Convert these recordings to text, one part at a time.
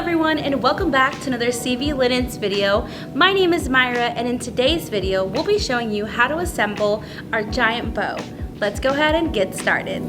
everyone, and welcome back to another CV Linens video. My name is Myra, and in today's video we'll be showing you how to assemble our giant bow. Let's go ahead and get started.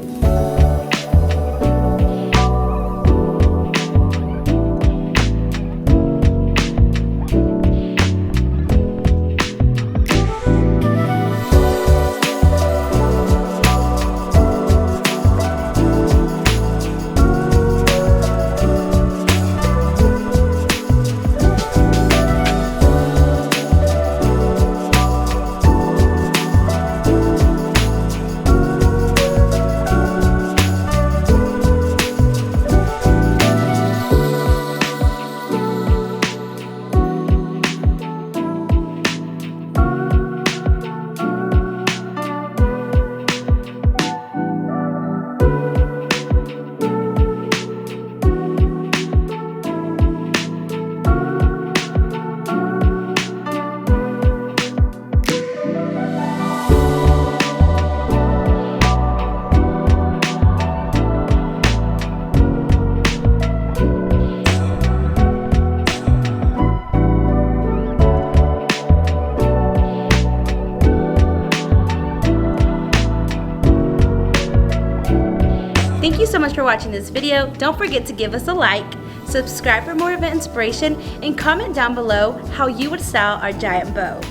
Thank you so much for watching this video. Don't forget to give us a like, subscribe for more event inspiration, and comment down below how you would style our giant bow.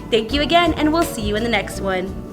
Thank you again, and we'll see you in the next one.